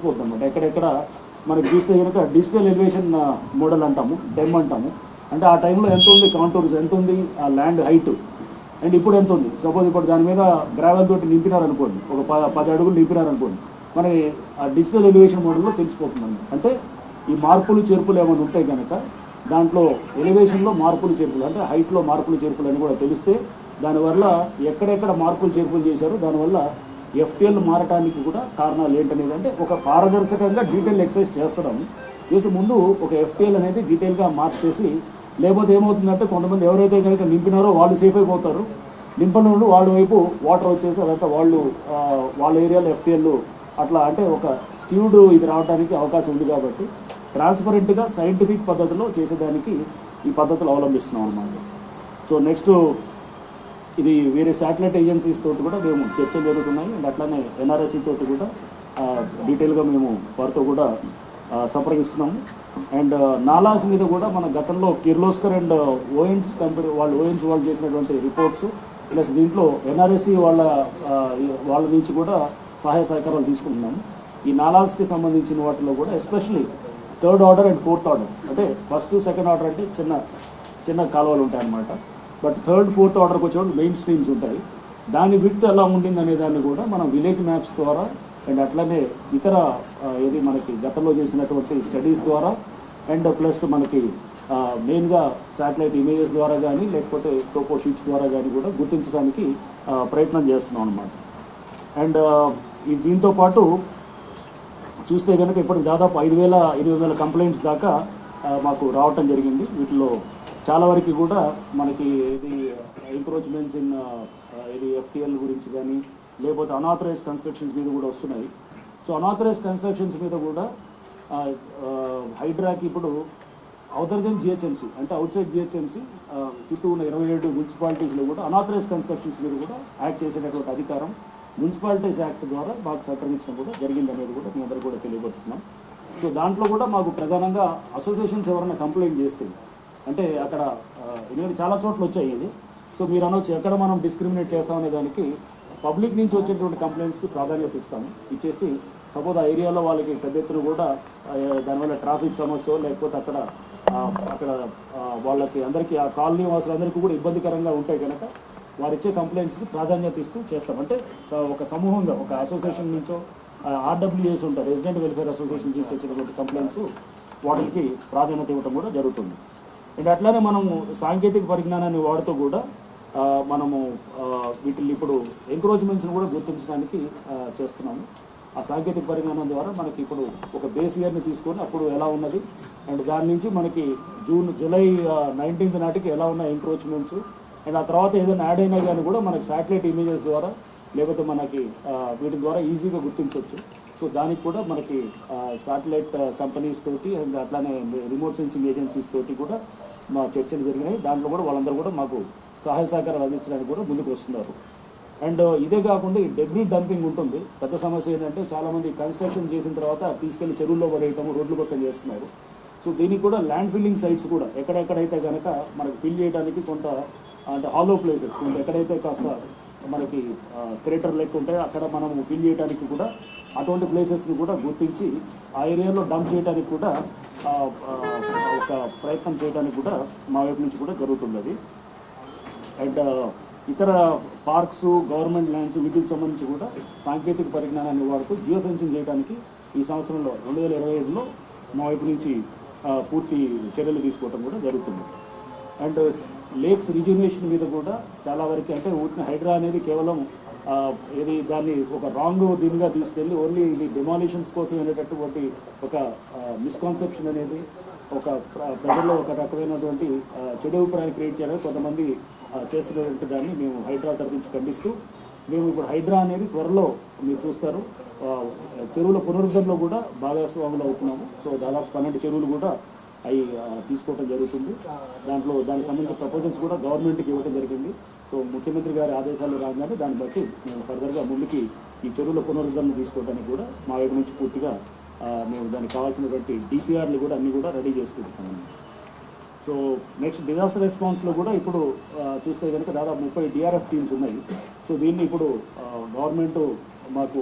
తెలిసిపోతుంది అనమాట. ఎక్కడెక్కడ మనకి చూస్తే కనుక డిజిటల్ ఎలివేషన్ మోడల్ అంటాము, డెమ్ అంటాము. అంటే ఆ టైంలో ఎంత ఉంది కాంటూర్స్, ఎంత ఉంది ఆ ల్యాండ్ హైట్, అండ్ ఇప్పుడు ఎంత ఉంది. సపోజ్ ఇప్పుడు దాని మీద గ్రావెల్ తోటి నింపినారనుకోండి, ఒక 10 అడుగులు నింపినారనుకోండి, మనకి ఆ డిజిటల్ ఎలివేషన్ మోడల్లో తెలిసిపోతుంది. అంటే ఈ మార్పులు చేర్పులు ఏమైనా ఉంటాయి కనుక దాంట్లో ఎలివేషన్లో మార్పులు చేర్పులు, అంటే హైట్లో మార్పులు చేర్పులు అని కూడా తెలిస్తే దానివల్ల ఎక్కడెక్కడ మార్పులు చేర్పులు చేశారో దానివల్ల ఎఫ్టీఎల్ మారటానికి కూడా కారణాలు ఏంటనేది, అంటే ఒక పారదర్శకంగా డీటెయిల్ ఎక్సర్సైజ్ చేస్తున్నాము. చేసి ముందు ఒక ఎఫ్టీఎల్ అనేది డీటెయిల్గా మార్చేసి, లేకపోతే ఏమవుతుందంటే కొంతమంది ఎవరైతే కనుక నింపినారో వాళ్ళు సేఫ్ అయిపోతారు, నింపని నుండి వాళ్ళ వైపు వాటర్ వచ్చేసి అదంతా వాళ్ళు వాళ్ళ ఏరియాలో ఎఫ్టీఎల్ అట్లా, అంటే ఒక స్క్యూడ్ ఇది రావడానికి అవకాశం ఉంది. కాబట్టి ట్రాన్స్పరెంట్గా సైంటిఫిక్ పద్ధతిలో చేసేదానికి ఈ పద్ధతులు అవలంబిస్తున్నాం అన్నమాట. సో నెక్స్ట్ ఇది వేరే శాటిలైట్ ఏజెన్సీస్ తోటి కూడా మేము చర్చలు జరుగుతున్నాయి. అండ్ అట్లానే ఎన్ఆర్ఎస్సి తోటి కూడా డీటెయిల్గా మేము వారితో కూడా సంప్రదిస్తున్నాము. అండ్ నాలాస్ మీద కూడా మన గతంలో కిర్లోస్కర్ అండ్ ఓఎన్స్ కంపెనీ వాళ్ళు చేసినటువంటి రిపోర్ట్స్ ప్లస్ దీంట్లో ఎన్ఆర్ఎస్సి వాళ్ళ నుంచి కూడా సహాయ సహకారాలు తీసుకుంటున్నాము. ఈ నాలాస్కి సంబంధించిన వాటిలో కూడా especially 3rd order and 4th order, అంటే 1st to 2nd ఆర్డర్ అంటే చిన్న కాలువలు ఉంటాయి అన్నమాట. బట్ 3rd, 4th ఆర్డర్కి వచ్చేవాళ్ళు మెయిన్ స్ట్రీమ్స్ ఉంటాయి. దాని విడ్త్ ఎలా ఉండింది అనే దాన్ని కూడా మనం విలేజ్ మ్యాప్స్ ద్వారా అండ్ అట్లనే ఇతర ఏది మనకి గతంలో చేసినటువంటి స్టడీస్ ద్వారా అండ్ ప్లస్ మనకి మెయిన్గా శాటిలైట్ ఇమేజెస్ ద్వారా కానీ లేకపోతే టోపో షీట్స్ ద్వారా కానీ కూడా గుర్తించడానికి ప్రయత్నం చేస్తున్నాం అన్నమాట. అండ్ దీంతో పాటు చూస్తే కనుక ఇప్పటికి దాదాపు 5,000-8,000 కంప్లైంట్స్ దాకా మాకు రావటం జరిగింది. వీటిలో చాలా వరకు కూడా మనకి ఇది ఎంక్రోచ్మెంట్స్ ఇన్ ఇది ఎఫ్టీఎల్ గురించి కానీ లేకపోతే అనాథరైజ్ కన్స్ట్రక్షన్స్ మీద కూడా వస్తున్నాయి. సో అనాథరైజ్ కన్స్ట్రక్షన్స్ మీద కూడా హైడ్రాకి ఇప్పుడు అవతర్ దెన్ జిహెచ్ఎంసీ, అంటే అవుట్ సైడ్ జిహెచ్ఎంసీ చుట్టూ ఉన్న 27 మున్సిపాలిటీస్లో కూడా అనాథరైజ్ కన్స్ట్రక్షన్స్ మీద కూడా యాక్ట్ చేసేటటువంటి అధికారం మున్సిపాలిటీస్ యాక్ట్ ద్వారా మాకు సంక్రమించడం కూడా జరిగింది అనేది కూడా మీ అందరూ కూడా తెలియపరుస్తున్నాం. సో దాంట్లో కూడా మాకు ప్రధానంగా అసోసియేషన్స్ ఎవరైనా కంప్లైంట్ చేస్తే, అంటే అక్కడ ఎందుకంటే చాలా చోట్ల వచ్చాయి ఇది, సో మీరు అనొచ్చు ఎక్కడ మనం డిస్క్రిమినేట్ చేస్తామనే దానికి పబ్లిక్ నుంచి వచ్చేటువంటి కంప్లైంట్స్కి ప్రాధాన్యత ఇస్తాము. ఇచ్చేసి సపోజ్ ఆ ఏరియాలో వాళ్ళకి పెద్ద ఎత్తున కూడా దానివల్ల ట్రాఫిక్ సమస్య లేకపోతే అక్కడ వాళ్ళకి అందరికీ ఆ కాలనీ వాసులందరికీ కూడా ఇబ్బందికరంగా ఉంటాయి కనుక వారు ఇచ్చే కంప్లైంట్స్కి ప్రాధాన్యత ఇస్తూ చేస్తాం. అంటే ఒక సమూహంగా ఒక అసోసియేషన్ నుంచో ఆర్డబ్ల్యూఎస్ ఉంటారు, రెసిడెంట్ వెల్ఫేర్ అసోసియేషన్ నుంచి వచ్చేటువంటి కంప్లైంట్స్ వాటికి ప్రాధాన్యత ఇవ్వడం కూడా జరుగుతుంది. అండ్ అట్లానే మనము సాంకేతిక పరిజ్ఞానాన్ని వాడుతూ కూడా మనము వీటిని ఇప్పుడు ఎంక్రోచ్మెంట్స్ని కూడా గుర్తించడానికి చేస్తున్నాము. ఆ సాంకేతిక పరిజ్ఞానం ద్వారా మనకి ఇప్పుడు ఒక బేస్ ఇయర్ని తీసుకొని అప్పుడు ఎలా ఉన్నది అండ్ దాని నుంచి మనకి జూలై 19th నాటికి ఎలా ఉన్న ఎంక్రోచ్మెంట్స్ అండ్ ఆ తర్వాత ఏదైనా యాడ్ అయినా కానీ కూడా మనకి శాటిలైట్ ఇమేజెస్ ద్వారా లేకపోతే మనకి వీటి ద్వారా ఈజీగా గుర్తించవచ్చు. సో దానికి కూడా మనకి శాటిలైట్ కంపెనీస్ తోటి అండ్ అట్లానే రిమోట్ సెన్సింగ్ ఏజెన్సీస్ తోటి కూడా మా చర్చలు జరిగినాయి. దాంట్లో కూడా వాళ్ళందరూ కూడా మాకు సహాయ సహకారాలు అందించడానికి కూడా ముందుకు వస్తున్నారు. అండ్ ఇదే కాకుండా ఈ డెబ్రీ డంపింగ్ ఉంటుంది. పెద్ద సమస్య ఏంటంటే చాలామంది కన్స్ట్రక్షన్ చేసిన తర్వాత తీసుకెళ్లి చెరువుల్లో పడేయటము, రోడ్లు పక్కన చేస్తున్నారు. సో దీనికి కూడా ల్యాండ్ ఫిల్లింగ్ సైట్స్ కూడా ఎక్కడెక్కడైతే కనుక మనకి ఫిల్ చేయడానికి కొంత అంటే హాలో ప్లేసెస్ కొంత ఎక్కడైతే కాస్త మనకి క్రేటర్ లెక్క ఉంటాయో అక్కడ మనం ఫిల్ చేయడానికి కూడా అటువంటి ప్లేసెస్ని కూడా గుర్తించి ఆ ఏరియాలో డంప్ చేయడానికి కూడా ఒక ప్రయత్నం చేయడానికి కూడా మా వైపు నుంచి కూడా జరుగుతుంది. అండ్ ఇతర పార్క్స్, గవర్నమెంట్ ల్యాండ్స్ వీటికి సంబంధించి కూడా సాంకేతిక పరిజ్ఞానాన్ని వాడుతూ జియో ఫెన్సింగ్ చేయడానికి ఈ సంవత్సరంలో 2025లో మా వైపు నుంచి పూర్తి చర్యలు తీసుకోవడం కూడా జరుగుతుంది. అండ్ లేక్స్ రిజ్యూనేషన్ మీద కూడా చాలా వరకు అంటే హైడ్రా అనేది కేవలం ఇది దాన్ని ఒక రాంగ్ దీనిగా తీసుకెళ్ళి ఓన్లీ ఇది డెమాలిషన్స్ కోసం అనేటటువంటి ఒక మిస్కాన్సెప్షన్ అనేది ఒక ప్రజల్లో ఒక రకమైనటువంటి చెడు అభిప్రాయాన్ని క్రియేట్ చేయాలని కొంతమంది చేస్తున్నటువంటి దాన్ని మేము హైడ్రా తరఫు నుంచి ఖండిస్తూ మేము ఇప్పుడు హైడ్రా అనేది త్వరలో మీరు చూస్తారు చెరువుల పునరుద్ధరణలో కూడా భాగస్వాములు అవుతున్నాము. సో దాదాపు 12 చెరువులు కూడా అవి తీసుకోవడం జరుగుతుంది. దానికి సంబంధించిన ప్రపోజల్స్ కూడా గవర్నమెంట్కి ఇవ్వడం జరిగింది. సో ముఖ్యమంత్రి గారి ఆదేశాలు రాగానే దాన్ని బట్టి మేము ఫర్దర్గా ముందుకి ఈ చెరువుల పునరుద్ధరణ తీసుకోవడానికి కూడా మా వైపు నుంచి పూర్తిగా మేము దానికి కావాల్సినటువంటి డిపిఆర్లు కూడా అన్నీ కూడా రెడీ చేసుకుంటున్నాము. సో నెక్స్ట్ డిజాస్టర్ రెస్పాన్స్లో కూడా ఇప్పుడు చూస్తే కనుక దాదాపు 30 డిఆర్ఎఫ్ టీమ్స్ ఉన్నాయి. సో దీన్ని ఇప్పుడు గవర్నమెంట్ మాకు